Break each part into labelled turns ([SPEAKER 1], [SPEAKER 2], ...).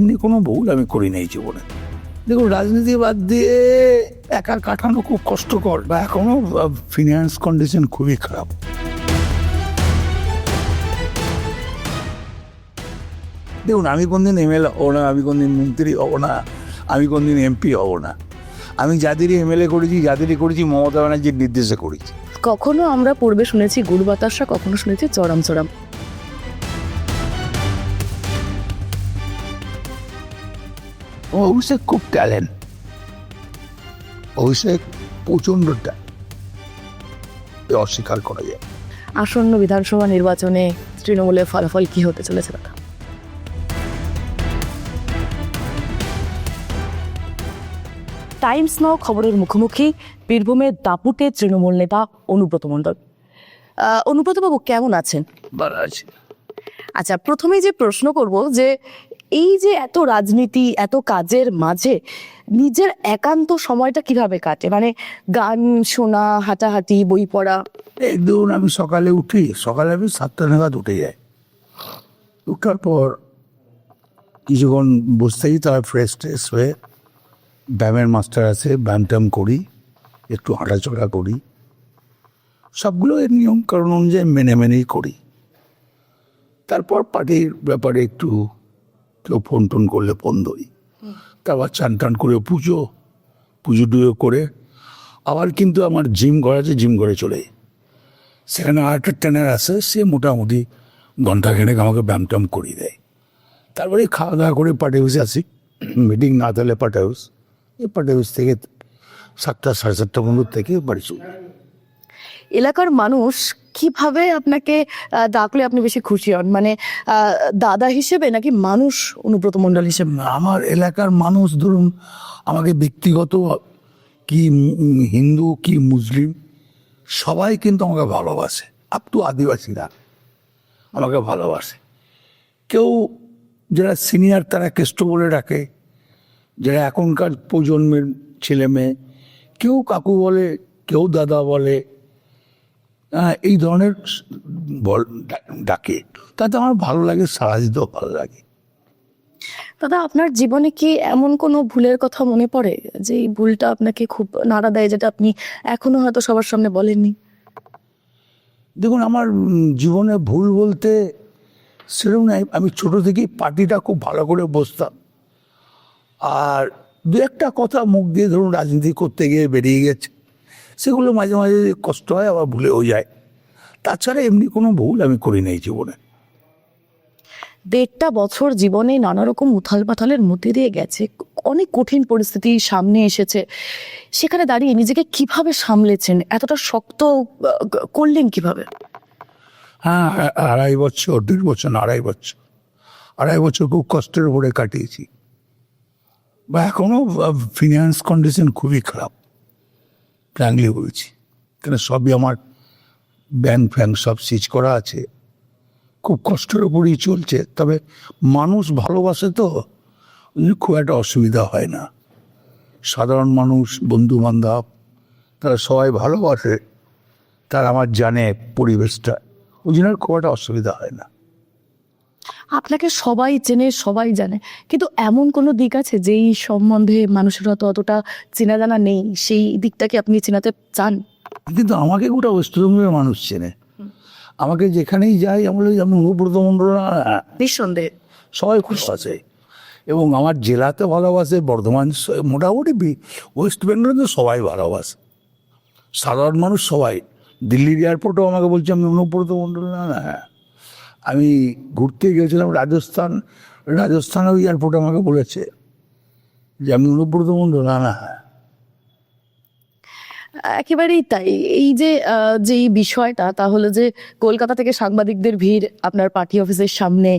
[SPEAKER 1] এমনি কোনো ভুল আমি করি নাই জীবনে। দেখুন, রাজনীতি বাদ দিয়ে একা কাটানো খুব কষ্টকর, বা এখনো ফিনান্স কন্ডিশন খুবই খারাপ। দেখুন, আমি কোনদিন এমএলএ হবো না, আমি কোনদিন মন্ত্রী হবো না, আমি কোনদিন এমপি হবো না। আমি যাদেরই এমএলএ করেছি, যাদেরই করেছি, মমতা ব্যানার্জির নির্দেশে করেছি।
[SPEAKER 2] কখনো আমরা পূর্বে শুনেছি গুড় বাতাসা, কখনো শুনেছি চড়াম চড়াম।
[SPEAKER 1] অভিষেক খুব ট্যালেন্ট, অভিষেক প্রচণ্ড অস্বীকার করা যায়।
[SPEAKER 2] আসন্ন বিধানসভা নির্বাচনে তৃণমূলের ফলাফল কি হতে চলেছে দাদা? টাইমস নাও খবরের মুখোমুখি বীরভূমের দাপুটে তৃণমূল নেতা অনুব্রত মণ্ডল। অনুব্রতবাবু কেমন আছেন?
[SPEAKER 1] ভালো আছে।
[SPEAKER 2] আচ্ছা, প্রথমেই যে প্রশ্ন করব যে এই যে এত রাজনীতি, এত কাজের মাঝে নিজের একান্ত সময়টা কিভাবে কাটে? মানে গান শোনা, হাঁটাহাঁটি, বই পড়া?
[SPEAKER 1] এই ধরুন, আমি সকালে আমি 7টা নাগাদ উঠে যাই। উঠার পর কিছুক্ষণ বসে থাকি, তার ফ্রেশ ট্রেশ হয়ে ব্যায়ামের মাস্টার আছে, ব্যায়াম ট্যাম করি, একটু হাঁটাচলা করি। সবগুলো এর নিয়ম কারণ অনুযায়ী মেনেই করি। তারপর পার্টির ব্যাপারে একটু কেউ ফোন টোন করলে ফোন ধরি। তারপর চান টান করে পুজো টুজো করে আবার কিন্তু আমার জিম ঘর আছে, জিম ঘরে চলে যাই। সেখানে আরেকটা ট্রেনার আছে, সে মোটামুটি ঘন্টাখানেক আমাকে ব্যায়াম ট্যাম করিয়ে দেয়। তারপরে খাওয়া দাওয়া করে পার্টি হাউসে আসি। মিটিং না থাকলে পার্টি হাউস, এই পার্টি হাউস থেকে 7টা সাড়ে 7টা পর্যন্ত থেকে বাড়ি চলে যাই।
[SPEAKER 2] এলাকার মানুষ কিভাবে আপনাকে ডাকলে আপনি বেশি খুশি হন? মানে দাদা হিসেবে নাকি মানুষ অনুব্রত মণ্ডল হিসেবে?
[SPEAKER 1] আমার এলাকার মানুষ, ধরুন, আমাকে ব্যক্তিগত কি হিন্দু কি মুসলিম, সবাই কিন্তু আমাকে ভালোবাসে। আপ টু আদিবাসীরা আমাকে ভালোবাসে। কেউ যারা সিনিয়র তারা কেষ্ট বলে ডাকে, যারা এখনকার প্রজন্মের ছেলে মেয়ে কেউ কাকু বলে, কেউ দাদা বলে, এই ধরনের ডাকে। তাতে আমার ভালো লাগে, সাড়া দিতেও ভালো লাগে।
[SPEAKER 2] দাদা, আপনার জীবনে কি এমন কোনো ভুলের কথা মনে পড়ে যে এই ভুলটা আপনাকে খুব নাড়া দেয়, যেটা আপনি এখনো হয়তো সবার সামনে বলেননি?
[SPEAKER 1] দেখুন, আমার জীবনে ভুল বলতে সেরকম নাই। আমি ছোট থেকেই পার্টিটা খুব ভালো করে বসতাম, আর দু একটা কথা মুখ দিয়ে ধরুন রাজনীতি করতে গিয়ে বেরিয়ে গেছে, সেগুলো মাঝে মাঝে কষ্ট হয়, আবার ভুলেও যায়। তাছাড়া এমনি কোনো ভুল আমি করি নাই জীবনে।
[SPEAKER 2] 1.5 বছর জীবনে নানা রকম উথাল পাথালের মধ্যে দিয়ে গেছে, অনেক কঠিন পরিস্থিতি সামনে এসেছে। সেখানে দাঁড়িয়ে নিজেকে কিভাবে সামলেছেন? এতটা শক্ত করলেন কিভাবে?
[SPEAKER 1] হ্যাঁ, 2.5 বছর, 1.5 বছর না, 2.5 বছর খুব কষ্টের উপরে কাটিয়েছি। বা এখনো ফিনান্স কন্ডিশন খুবই খারাপ, ফ্র্যাঙ্কলি বলছি। কেন, সবই আমার ব্যাংক ফ্যাঙ্ক সব সিজ করা আছে, খুব কষ্টের উপরেই চলছে। তবে মানুষ ভালোবাসে তো খুব একটা অসুবিধা হয় না। সাধারণ মানুষ, বন্ধু বান্ধব, তারা সবাই ভালোবাসে, তারা আমার জানে পরিবেশটা, ওই জন্য খুব একটা অসুবিধা হয় না।
[SPEAKER 2] আপনাকে সবাই চেনে, সবাই জানে, কিন্তু এমন কোনো দিক আছে যেই সম্বন্ধে মানুষের হয়তো অতটা চেনা জানা নেই, সেই দিকটাকে আপনি চেনাতে চান?
[SPEAKER 1] কিন্তু আমাকে গোটা ওয়েস্ট বেঙ্গলের মানুষ চেনে। আমাকে যেখানেই যাই আমি অনুব্রত মণ্ডল,
[SPEAKER 2] নিঃসন্দেহে
[SPEAKER 1] সবাই খুশি আছে। এবং আমার জেলাতে ভালোবাসে, বর্ধমান, মোটামুটি ওয়েস্ট বেঙ্গলে তো সবাই ভালোবাসে, সাধারণ মানুষ সবাই। দিল্লির এয়ারপোর্টেও আমাকে বলছে আমি অনুব্রত মণ্ডল। হ্যাঁ, আমি ঘুরতে গিয়েছিলাম রাজস্থানেও এয়ারপোর্টে আমাকে বলেছে যে আমি অনুব্রত মণ্ডল। হ্যাঁ,
[SPEAKER 2] একেবারেই তাই। এই যে যেই বিষয়টা, তাহলে যে কলকাতা থেকে সাংবাদিকদের ভিড় আপনার পার্টি অফিসের সামনে,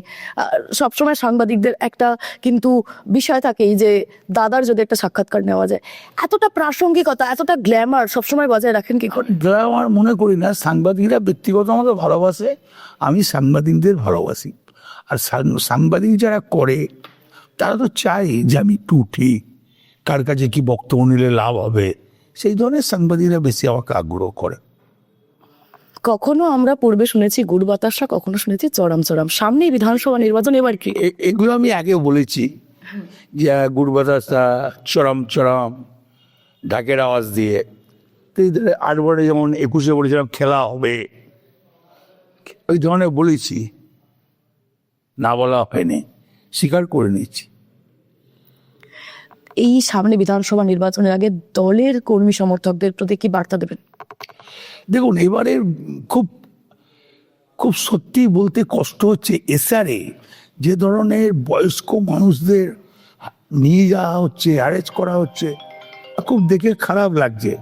[SPEAKER 2] সবসময় সাংবাদিকদের একটা কিন্তু বিষয় থাকেই যে দাদার যদি একটা সাক্ষাৎকার নেওয়া যায়, এতটা প্রাসঙ্গিকতা, এতটা গ্ল্যামার সবসময় বজায় রাখেন কি করে?
[SPEAKER 1] আমার মনে করি না। সাংবাদিকরা ব্যক্তিগত আমাকে ভালোবাসে, আমি সাংবাদিকদের ভালোবাসি। আর সাংবাদিক যারা করে তারা তো চাই যে আমি একটু উঠি, কার কাছে কি বক্তব্য নিলে লাভ হবে, সেই ধরনের সাংবাদিকরা বেশি আমাকে আগ্রহ করে।
[SPEAKER 2] কখনো আমরা পূর্বে শুনেছি গুড় বাতাসা, কখনো শুনেছি চড়াম চড়াম। সামনেই বিধানসভা নির্বাচন, এবার কি?
[SPEAKER 1] এগুলো আমি আগেও বলেছি, যে গুড় বাতাসা চরম চরম ঢাকের আওয়াজ দিয়ে। তো এই 8 বলে যেমন 21-এ বলেছিলাম খেলা হবে, ওই ধরনের বলেছি, না বলা হয়নি, স্বীকার করে নিচ্ছি।
[SPEAKER 2] এই সামনে বিধানসভা নির্বাচনের আগে দলের কর্মী সমর্থকদের প্রতি কি বার্তা দেবেন?
[SPEAKER 1] দেখুন, এবারে খুব খুব সত্যি বলতে কষ্ট হচ্ছে, এসআরে যে ধরনের বয়স্ক মানুষদের নিয়ে যাওয়া হচ্ছে, অ্যারেস্ট করা হচ্ছে, খুব দেখে খারাপ লাগছে।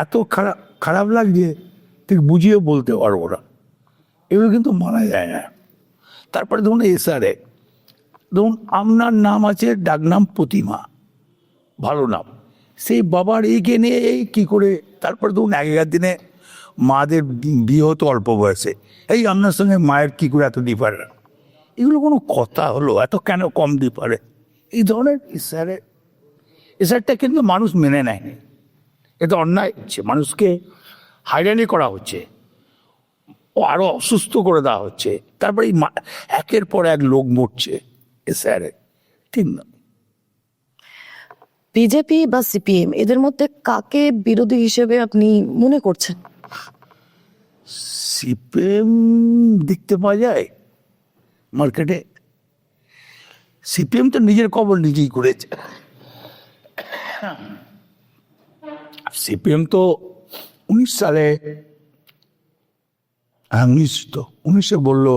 [SPEAKER 1] এত খারাপ লাগছে ঠিক বুঝিয়ে বলতে পারবো না, এগুলো কিন্তু মানা যায় না। তারপরে ধরুন এসআরে, ধরুন আপনার নাম আছে, ডাকনাম প্রতিমা, ভালো নাম, সেই বাবার এইকে নিয়ে এই কী করে। তারপরে ধরুন আগেকার দিনে মাদের বিয়ে হতো অল্প বয়সে, এই আপনার সঙ্গে মায়ের কী করে এত ডিফারেন্ট, এগুলো কোনো কথা হলো? এত কেন কম ডিফারেন্ট? এই ধরনের এসআরটা কিন্তু মানুষ মেনে নেয়নি, এটা অন্যায় হচ্ছে, মানুষকে হয়রানি করা হচ্ছে, ও আরও অসুস্থ করে দেওয়া হচ্ছে। তারপরে এই একের পর এক লোক মরছে এসআরে, ঠিক না।
[SPEAKER 2] বিজেপি বা সিপিএম এদের মধ্যে কাকে বিরোধী হিসেবে আপনি মনে করছেন?
[SPEAKER 1] সিপিএম দেখতে পাওয়া যায় মার্কেটে, সিপিএম তো নিজের কবর নিজেই করেছে। সিপিএম তো 19 সালে, 19 বললো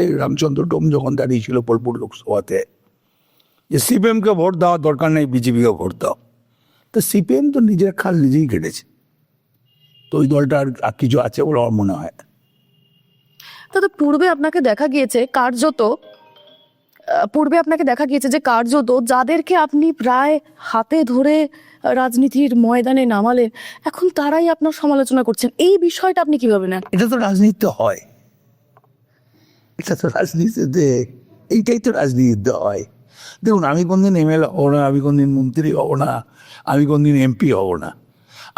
[SPEAKER 1] এই রামচন্দ্র ডোম যখন দাঁড়িয়েছিল বোলপুর লোকসভাতে, যে সিপিএমকে ভোট দেওয়ার দরকার নেই, বিজেপিকে ভোট দাও। তো সিপিএম তো নিজের খাল নিজেই কেটেছে, তো ওই দলটা আর কিছু আছে বলে আমার মনে হয়।
[SPEAKER 2] তবে পূর্বে আপনাকে দেখা গিয়েছে যে কার্যত যাদেরকে আপনি প্রায় হাতে ধরে রাজনীতির ময়দানে নামালেন, এখন তারাই আপনার সমালোচনা করছেন। এই বিষয়টা আপনি কিভাবে নেন?
[SPEAKER 1] এটা তো রাজনীতি হয়, এটা তো রাজনীতিতে, এইটাই তো রাজনীতিতে হয়। দেখুন, আমি কোনদিন এমএলএ হবো না, আমি কোনদিন মন্ত্রী হব না, আমি কোনদিন এমপি হব না।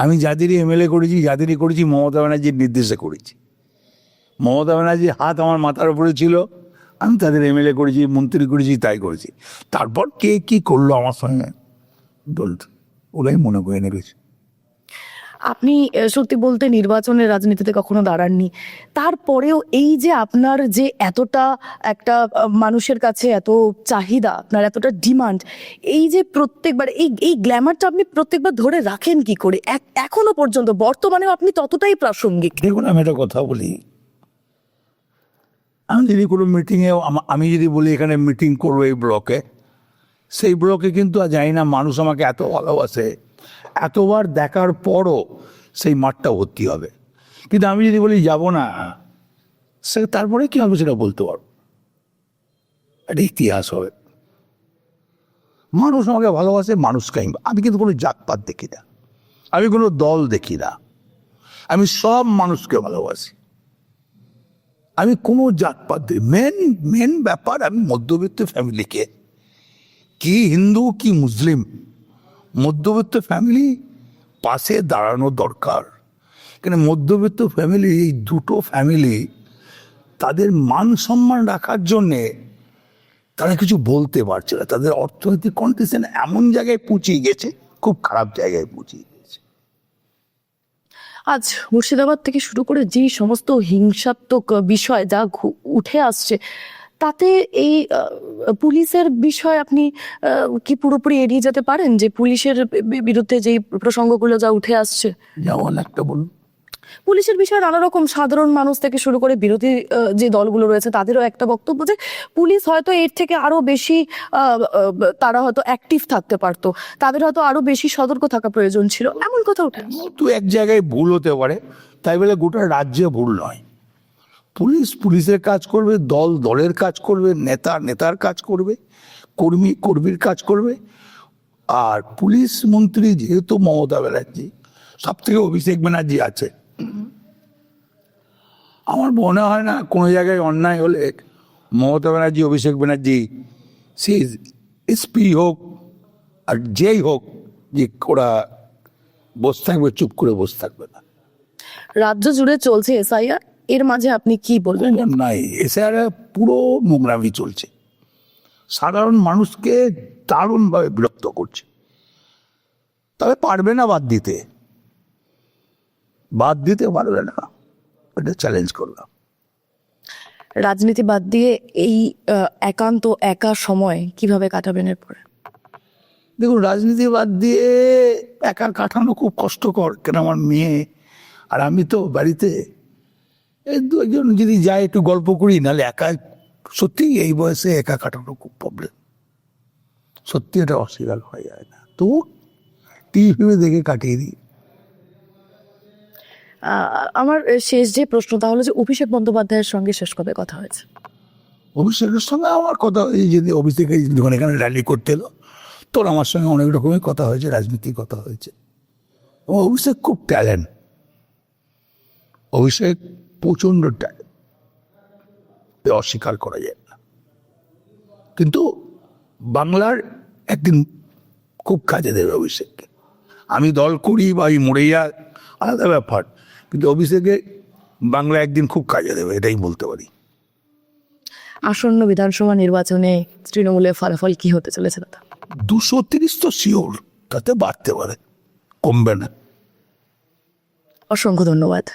[SPEAKER 1] আমি যাদেরই এমএলএ করেছি, যাদেরই করেছি, মমতা ব্যানার্জির নির্দেশে করেছি। মমতা ব্যানার্জির হাত আমার মাথার উপরে ছিল, আমি তাদের এমএলএ করেছি, মন্ত্রী করেছি, তাই করেছি। তারপর কে কি করলো আমার সঙ্গে, দল ওরাই মনে করে নেবেছে।
[SPEAKER 2] আপনি সত্যি বলতে নির্বাচনের রাজনীতিতে কখনো দাঁড়াননি, তারপরেও এই যে আপনার যে এতটা একটা মানুষের কাছে এত চাহিদা, আপনার এতটা ডিমান্ড, এই যে প্রত্যেকবার এই গ্ল্যামারটা আপনি প্রত্যেকবার ধরে রাখেন কি করে এখনো পর্যন্ত? বর্তমানেও আপনি ততটাই প্রাসঙ্গিক।
[SPEAKER 1] দেখুন, আমি একটা কথা বলি, আমি যদি কোনো মিটিংয়ে, আমি যদি বলি এখানে মিটিং করবো এই ব্লকে, সেই ব্লকে কিন্তু আর জানি না মানুষ আমাকে এত ভালোবাসে, এতবার দেখার পরও সেই মাঠটা ভর্তি হবে। কিন্তু আমি যদি বলি যাব না, সে তারপরে কী হবে সেটা বলতে পারবো, একটা ইতিহাস হবে। মানুষ আমাকে ভালোবাসে, মানুষকে আমি কিন্তু কোনো জাতপাত দেখি না, আমি কোনো দল দেখি না, আমি সব মানুষকে ভালোবাসি। আমি কোনো জাতপাত দিই, মেন ব্যাপার, আমি মধ্যবিত্ত ফ্যামিলিকে, কি হিন্দু কি মুসলিম, মধ্যবিত্ত ফ্যামিলি পাশে দাঁড়ানো দরকার। কেন মধ্যবিত্ত ফ্যামিলি, এই দুটো ফ্যামিলি তাদের মান সম্মান রাখার জন্যে তারা কিছু বলতে পারছে না, তাদের অর্থনৈতিক কন্ডিশন এমন জায়গায় পৌঁছিয়ে গেছে, খুব খারাপ জায়গায় পৌঁছিয়ে গেছে।
[SPEAKER 2] আজ মুর্শিদাবাদ থেকে শুরু করে যে সমস্ত হিংসাত্মক বিষয় যা উঠে আসছে, তাতে এই পুলিশের বিষয় আপনি কি পুরোপুরি এড়িয়ে যেতে পারেন? যে পুলিশের বিরুদ্ধে যে প্রসঙ্গগুলো যা উঠে আসছে,
[SPEAKER 1] যেমন একটা বলুন।
[SPEAKER 2] পুলিশের বিষয়ে নানা রকম সাধারণ মানুষ থেকে শুরু করে বিরোধী যে দলগুলো রয়েছে তাদেরও একটা বক্তব্য যে পুলিশ হয়তো এর থেকে আরো বেশি তারা হয়তো অ্যাক্টিভ থাকতে পারতো, তাদের হয়তো আরো বেশি সতর্ক থাকা প্রয়োজন ছিল, এমন কথা উঠে।
[SPEAKER 1] তো এক জায়গায় ভুল হতে পারে, তাই বলে গোটা রাজ্যে ভুল নয়। পুলিশ পুলিশের কাজ করবে, দল দলের কাজ করবে, নেতা নেতার কাজ করবে, কর্মী কর্মীর কাজ করবে। আর পুলিশ মন্ত্রী যেহেতু মমতা ব্যানার্জি, সব থেকে অভিষেক ব্যানার্জি আছে, আমার মনে হয় না কোনো জায়গায় অন্যায় হলে মমতা ব্যানার্জি, অভিষেক ব্যানার্জি, সে এসপি হোক আর যেই হোক, যে ওরা বসে থাকবে, চুপ করে বসে থাকবে না।
[SPEAKER 2] রাজ্য জুড়ে চলছে এসআইআর, এর মাঝে আপনি কি বলবেন?
[SPEAKER 1] নাই, এসআইআর পুরো নোংরামি চলছে, সাধারণ মানুষকে দারুণভাবে বিরক্ত করছে। তবে পারবে না বাদ দিতে পারবে না, এটা চ্যালেঞ্জ করলাম।
[SPEAKER 2] রাজনীতি বাদ দিয়ে এই একান্ত একা সময় কিভাবে কাটাবেন এরপরে?
[SPEAKER 1] দেখুন, রাজনীতি বাদ দিয়ে একা কাটানো খুব কষ্টকর, কেন আমার মেয়ে আর আমি তো বাড়িতে, এই দুজন যদি যায় একটু গল্প করি, নাহলে একা সত্যি এই বয়সে একা কাটানো খুব প্রবলেম, সত্যি এটা অস্বীকার হয়ে যায় না। তো টিভি দেখে কাটিয়ে দিই।
[SPEAKER 2] আমার শেষ যে প্রশ্ন তাহলে যে অভিষেক বন্দ্যোপাধ্যায়ের সঙ্গে শেষ কবে কথা হয়েছে?
[SPEAKER 1] অভিষেকের সঙ্গে আমার কথা হয়েছে, যদি অভিষেকে যখন এখানে র্যালি করতে এলো, তোর আমার সঙ্গে অনেক রকমের কথা হয়েছে, রাজনীতির কথা হয়েছে। ও অভিষেক খুব ট্যালেন্ট, অভিষেক প্রচণ্ড ট্যালেন্ট, অস্বীকার করা যায় না। কিন্তু বাংলার একদিন খুব কাজে দেবে অভিষেককে। আমি দল করি বা আমি মরে যা আলাদা ব্যাপার, কিন্তু অভিষেকে বাংলা একদিন খুব কাজে দেবে, এটাই বলতে পারি।
[SPEAKER 2] আসন্ন বিধানসভা নির্বাচনে তৃণমূলের ফলাফল কি হতে চলেছে দাদা?
[SPEAKER 1] 230 তো শিওর, তাতে বাড়তে পারে, কমবে না।
[SPEAKER 2] অসংখ্য ধন্যবাদ।